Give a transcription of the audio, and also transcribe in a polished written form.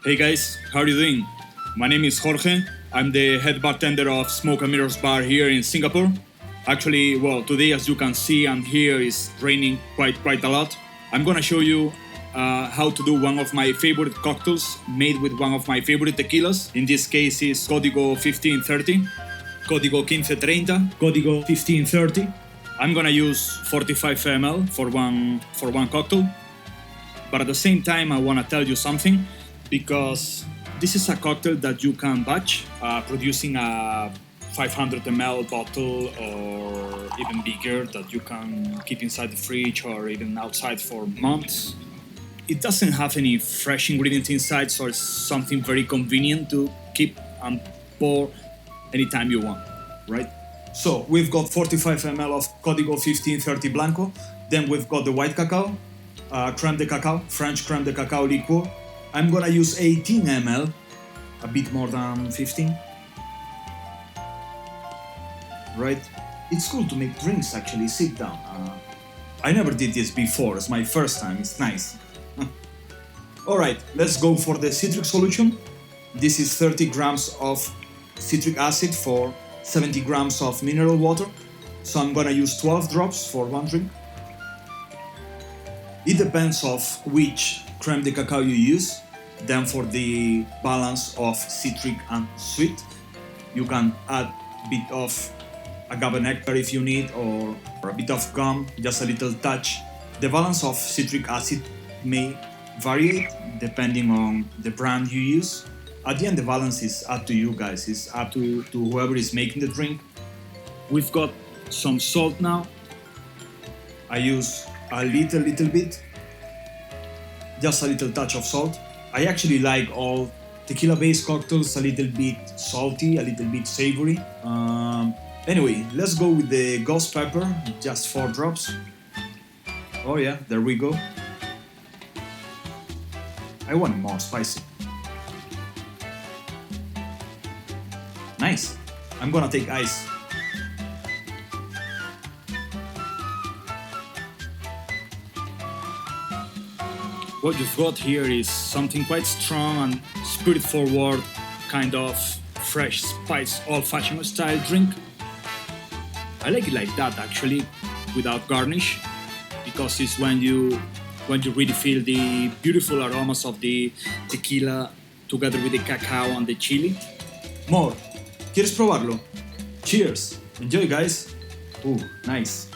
Hey guys, how are you doing? My name is Jorge. I'm the head bartender of SMOKE&MIRRORS bar here in Singapore. Actually, well, today as you can see and hear it's raining quite a lot. I'm gonna show you how to do one of my favorite cocktails made with one of my favorite tequilas. In this case is Código 1530, Código 1530, Código 1530. I'm gonna use 45 ml for one cocktail. But at the same time, I wanna tell you something, because this is a cocktail that you can batch, producing a 500 ml bottle or even bigger that you can keep inside the fridge or even outside for months. It doesn't have any fresh ingredients inside, so it's something very convenient to keep and pour anytime you want, right? So we've got 45 ml of Código 1530 Blanco, then we've got the white cacao, creme de cacao, French creme de cacao liqueur. I'm gonna use 18 ml, a bit more than 15. Right? It's cool to make drinks actually, sit down. I never did this before, it's my first time, it's nice. Alright, let's go for the citric solution. This is 30 grams of citric acid for 70 grams of mineral water. So I'm gonna use 12 drops for one drink. It depends of which creme de cacao you use. Then for the balance of citric and sweet, you can add a bit of agave nectar if you need, or a bit of gum, just a little touch. The balance of citric acid may vary depending on the brand you use. At the end, the balance is up to you guys, it's up to whoever is making the drink. We've got some salt now. I use a little bit, just a little touch of salt. I actually like all tequila-based cocktails a little bit salty, a little bit savory. Anyway, let's go with the ghost pepper, just 4 drops. Oh yeah, there we go. I want it more spicy. Nice. I'm gonna take ice. What you've got here is something quite strong and spirit-forward, kind of fresh spice old-fashioned style drink. I like it like that actually, without garnish, because it's when you really feel the beautiful aromas of the tequila together with the cacao and the chili. More. ¿Quieres probarlo? Cheers. Enjoy, guys. Nice.